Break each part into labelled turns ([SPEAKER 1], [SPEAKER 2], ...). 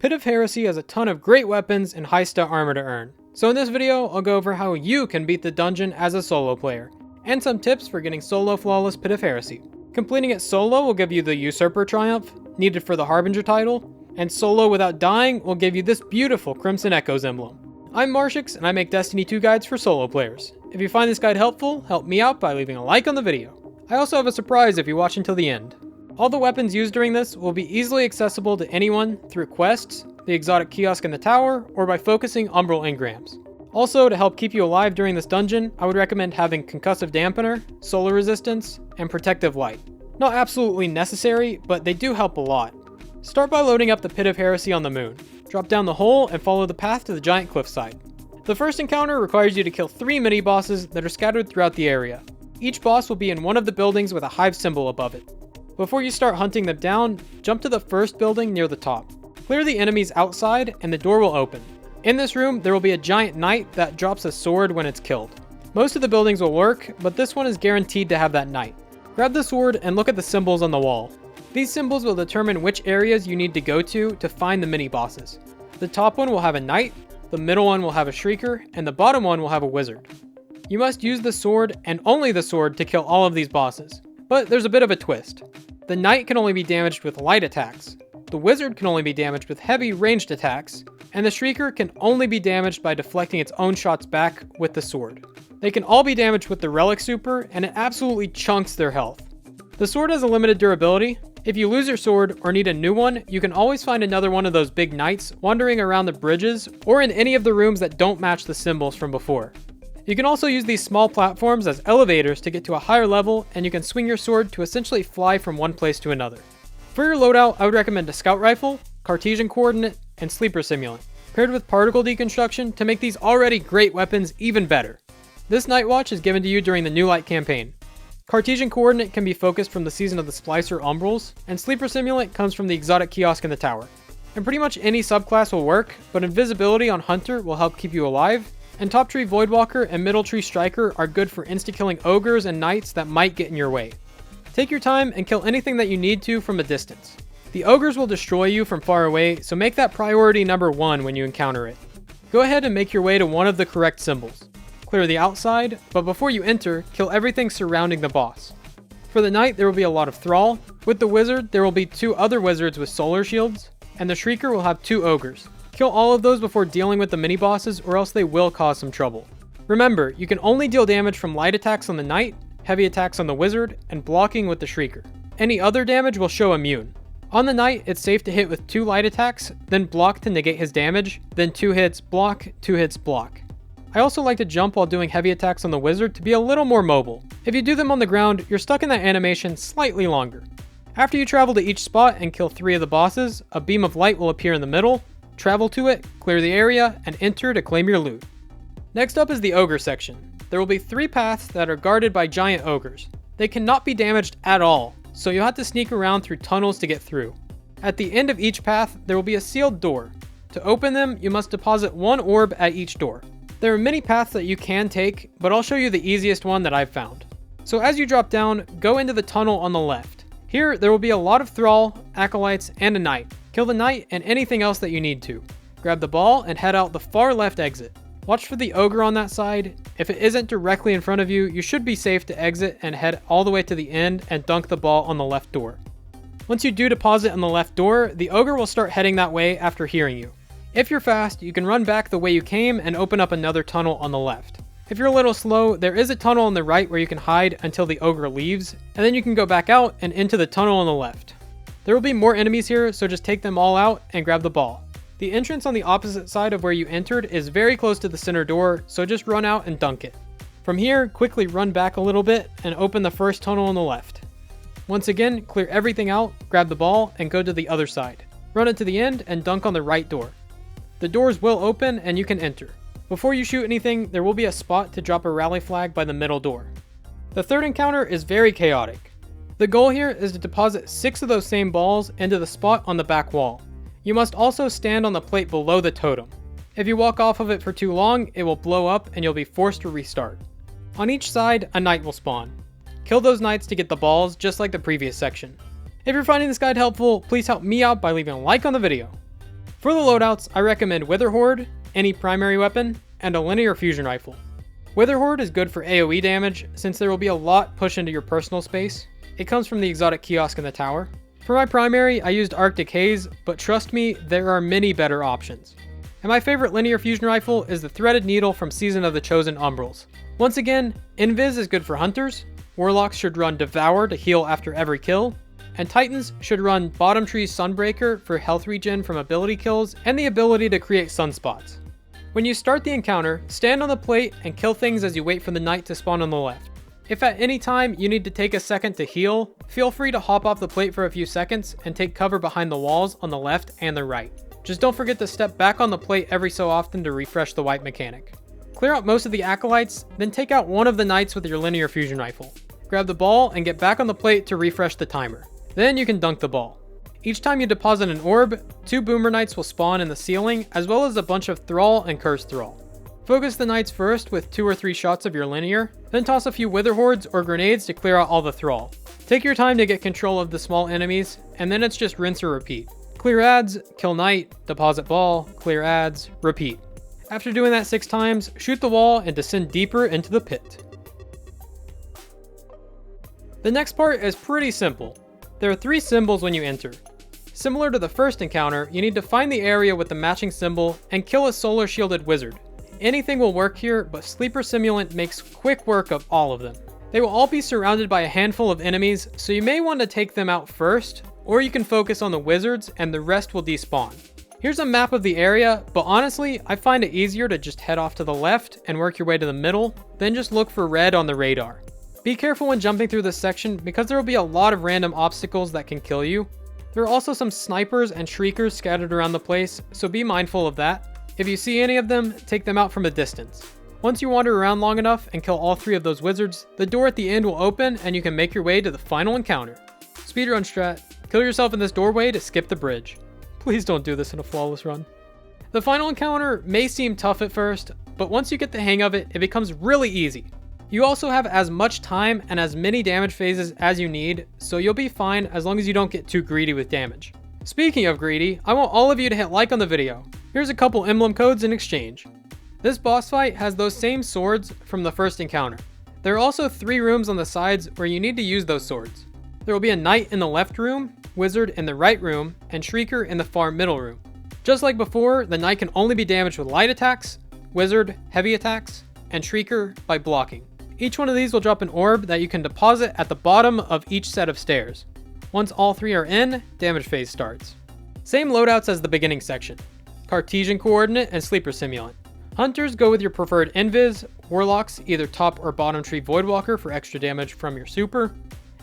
[SPEAKER 1] Pit of Heresy has a ton of great weapons and high stat armor to earn. So in this video, I'll go over how you can beat the dungeon as a solo player, and some tips for getting solo flawless Pit of Heresy. Completing it solo will give you the Usurper triumph, needed for the Harbinger title, and solo without dying will give you this beautiful Crimson Echoes Emblem. I'm Marshix, and I make Destiny 2 guides for solo players. If you find this guide helpful, help me out by leaving a like on the video. I also have a surprise if you watch until the end. All the weapons used during this will be easily accessible to anyone through quests, the exotic kiosk in the tower, or by focusing umbral engrams. Also, to help keep you alive during this dungeon, I would recommend having concussive dampener, solar resistance, and protective light. Not absolutely necessary, but they do help a lot. Start by loading up the Pit of Heresy on the moon. Drop down the hole and follow the path to the giant cliffside. The first encounter requires you to kill 3 mini-bosses that are scattered throughout the area. Each boss will be in one of the buildings with a hive symbol above it. Before you start hunting them down, jump to the first building near the top. Clear the enemies outside and the door will open. In this room, there will be a giant knight that drops a sword when it's killed. Most of the buildings will work, but this one is guaranteed to have that knight. Grab the sword and look at the symbols on the wall. These symbols will determine which areas you need to go to find the mini-bosses. The top one will have a knight, the middle one will have a shrieker, and the bottom one will have a wizard. You must use the sword, and only the sword, to kill all of these bosses. But there's a bit of a twist. The knight can only be damaged with light attacks, the wizard can only be damaged with heavy ranged attacks, and the shrieker can only be damaged by deflecting its own shots back with the sword. They can all be damaged with the relic super, and it absolutely chunks their health. The sword has a limited durability. If you lose your sword or need a new one, you can always find another one of those big knights wandering around the bridges or in any of the rooms that don't match the symbols from before. You can also use these small platforms as elevators to get to a higher level, and you can swing your sword to essentially fly from one place to another. For your loadout, I would recommend a scout rifle, Cartesian coordinate, and sleeper simulant, paired with particle deconstruction to make these already great weapons even better. This night watch is given to you during the New Light campaign. Cartesian coordinate can be focused from the Season of the Splicer umbrals, and sleeper simulant comes from the exotic kiosk in the tower. And pretty much any subclass will work, but invisibility on Hunter will help keep you alive, and Top Tree Voidwalker and Middle Tree Striker are good for insta-killing ogres and knights that might get in your way. Take your time and kill anything that you need to from a distance. The ogres will destroy you from far away, so make that priority number 1 when you encounter it. Go ahead and make your way to one of the correct symbols. Clear the outside, but before you enter, kill everything surrounding the boss. For the knight, there will be a lot of thrall. With the wizard, there will be 2 other wizards with solar shields, and the shrieker will have 2 ogres. Kill all of those before dealing with the mini-bosses, or else they will cause some trouble. Remember, you can only deal damage from light attacks on the knight, heavy attacks on the wizard, and blocking with the shrieker. Any other damage will show immune. On the knight, it's safe to hit with 2 light attacks, then block to negate his damage, then 2 hits block, 2 hits block. I also like to jump while doing heavy attacks on the wizard to be a little more mobile. If you do them on the ground, you're stuck in that animation slightly longer. After you travel to each spot and kill 3 of the bosses, a beam of light will appear in the middle. Travel to it, clear the area, and enter to claim your loot. Next up is the ogre section. There will be 3 paths that are guarded by giant ogres. They cannot be damaged at all, so you'll have to sneak around through tunnels to get through. At the end of each path, there will be a sealed door. To open them, you must deposit 1 orb at each door. There are many paths that you can take, but I'll show you the easiest one that I've found. So as you drop down, go into the tunnel on the left. Here, there will be a lot of thrall, acolytes, and a knight. Kill the knight and anything else that you need to. Grab the ball and head out the far left exit. Watch for the ogre on that side. If it isn't directly in front of you, you should be safe to exit and head all the way to the end and dunk the ball on the left door. Once you do deposit on the left door, the ogre will start heading that way after hearing you. If you're fast, you can run back the way you came and open up another tunnel on the left. If you're a little slow, there is a tunnel on the right where you can hide until the ogre leaves, and then you can go back out and into the tunnel on the left. There will be more enemies here, so just take them all out and grab the ball. The entrance on the opposite side of where you entered is very close to the center door, so just run out and dunk it. From here, quickly run back a little bit and open the first tunnel on the left. Once again, clear everything out, grab the ball, and go to the other side. Run it to the end and dunk on the right door. The doors will open and you can enter. Before you shoot anything, there will be a spot to drop a rally flag by the middle door. The third encounter is very chaotic. The goal here is to deposit 6 of those same balls into the spot on the back wall. You must also stand on the plate below the totem. If you walk off of it for too long, it will blow up and you'll be forced to restart. On each side, a knight will spawn. Kill those knights to get the balls, just like the previous section. If you're finding this guide helpful, please help me out by leaving a like on the video. For the loadouts, I recommend Wither Horde, any primary weapon, and a linear fusion rifle. Wither Horde is good for AoE damage since there will be a lot pushed into your personal space. It comes from the exotic kiosk in the tower. For my primary, I used Arctic Haze, but trust me, there are many better options. And my favorite linear fusion rifle is the Threaded Needle from Season of the Chosen Umbrals. Once again, Invis is good for hunters, Warlocks should run Devour to heal after every kill, and Titans should run Bottom Tree Sunbreaker for health regen from ability kills and the ability to create sunspots. When you start the encounter, stand on the plate and kill things as you wait for the knight to spawn on the left. If at any time you need to take a second to heal, feel free to hop off the plate for a few seconds and take cover behind the walls on the left and the right. Just don't forget to step back on the plate every so often to refresh the wipe mechanic. Clear out most of the acolytes, then take out one of the knights with your linear fusion rifle. Grab the ball and get back on the plate to refresh the timer. Then you can dunk the ball. Each time you deposit an orb, 2 Boomer Knights will spawn in the ceiling, as well as a bunch of Thrall and Cursed Thrall. Focus the Knights first with 2 or 3 shots of your linear, then toss a few Wither Hordes or grenades to clear out all the Thrall. Take your time to get control of the small enemies, and then it's just rinse or repeat. Clear ads, kill Knight, deposit ball, clear ads, repeat. After doing that 6 times, shoot the wall and descend deeper into the pit. The next part is pretty simple. There are 3 symbols when you enter. Similar to the first encounter, you need to find the area with the matching symbol and kill a solar shielded wizard. Anything will work here, but Sleeper Simulant makes quick work of all of them. They will all be surrounded by a handful of enemies, so you may want to take them out first, or you can focus on the wizards and the rest will despawn. Here's a map of the area, but honestly, I find it easier to just head off to the left and work your way to the middle, then just look for red on the radar. Be careful when jumping through this section because there will be a lot of random obstacles that can kill you. There are also some snipers and shriekers scattered around the place, so be mindful of that. If you see any of them, take them out from a distance. Once you wander around long enough and kill all 3 of those wizards, the door at the end will open and you can make your way to the final encounter. Speedrun strat, kill yourself in this doorway to skip the bridge. Please don't do this in a flawless run. The final encounter may seem tough at first, but once you get the hang of it, it becomes really easy. You also have as much time and as many damage phases as you need, so you'll be fine as long as you don't get too greedy with damage. Speaking of greedy, I want all of you to hit like on the video. Here's a couple emblem codes in exchange. This boss fight has those same swords from the first encounter. There are also 3 rooms on the sides where you need to use those swords. There will be a knight in the left room, wizard in the right room, and shrieker in the far middle room. Just like before, the knight can only be damaged with light attacks, wizard heavy attacks, and shrieker by blocking. Each one of these will drop an orb that you can deposit at the bottom of each set of stairs. Once all 3 are in, damage phase starts. Same loadouts as the beginning section. Cartesian coordinate and sleeper simulant. Hunters go with your preferred invis, warlocks either top or bottom tree voidwalker for extra damage from your super,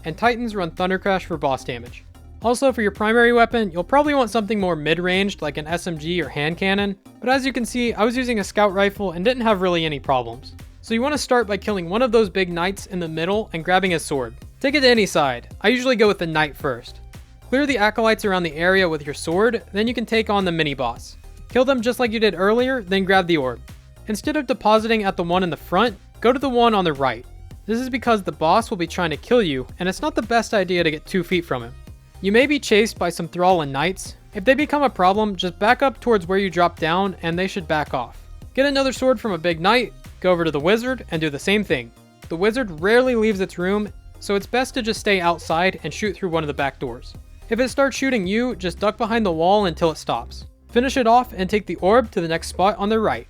[SPEAKER 1] and titans run thundercrash for boss damage. Also for your primary weapon, you'll probably want something more mid-ranged like an SMG or hand cannon, but as you can see, I was using a scout rifle and didn't have really any problems. So you want to start by killing one of those big knights in the middle and grabbing his sword. Take it to any side. I usually go with the knight first. Clear the acolytes around the area with your sword, then you can take on the mini-boss. Kill them just like you did earlier, then grab the orb. Instead of depositing at the one in the front, go to the one on the right. This is because the boss will be trying to kill you, and it's not the best idea to get 2 feet from him. You may be chased by some thrall and knights. If they become a problem, just back up towards where you dropped down, and they should back off. Get another sword from a big knight, go over to the wizard, and do the same thing. The wizard rarely leaves its room, so it's best to just stay outside and shoot through one of the back doors. If it starts shooting you, just duck behind the wall until it stops. Finish it off and take the orb to the next spot on the right.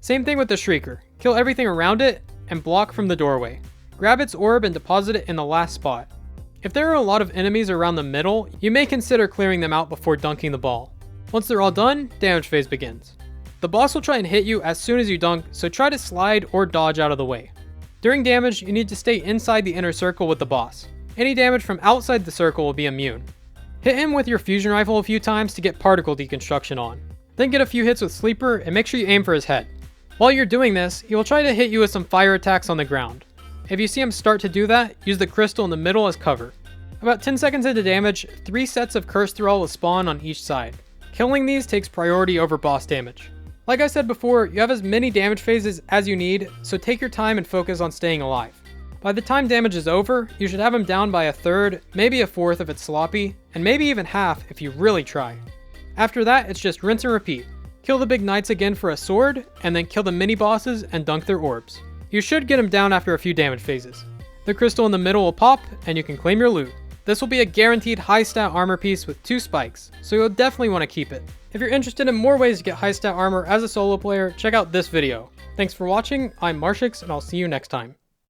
[SPEAKER 1] Same thing with the shrieker. Kill everything around it and block from the doorway. Grab its orb and deposit it in the last spot. If there are a lot of enemies around the middle, you may consider clearing them out before dunking the ball. Once they're all done, damage phase begins. The boss will try and hit you as soon as you dunk, so try to slide or dodge out of the way. During damage, you need to stay inside the inner circle with the boss. Any damage from outside the circle will be immune. Hit him with your fusion rifle a few times to get particle deconstruction on. Then get a few hits with sleeper and make sure you aim for his head. While you're doing this, he will try to hit you with some fire attacks on the ground. If you see him start to do that, use the crystal in the middle as cover. About 10 seconds into damage, 3 sets of cursed thrall will spawn on each side. Killing these takes priority over boss damage. Like I said before, you have as many damage phases as you need, so take your time and focus on staying alive. By the time damage is over, you should have him down by a third, maybe a fourth if it's sloppy, and maybe even half if you really try. After that, it's just rinse and repeat. Kill the big knights again for a sword, and then kill the mini bosses and dunk their orbs. You should get them down after a few damage phases. The crystal in the middle will pop, and you can claim your loot. This will be a guaranteed high stat armor piece with 2 spikes, so you'll definitely want to keep it. If you're interested in more ways to get high stat armor as a solo player, check out this video. Thanks for watching, I'm Marshix, and I'll see you next time.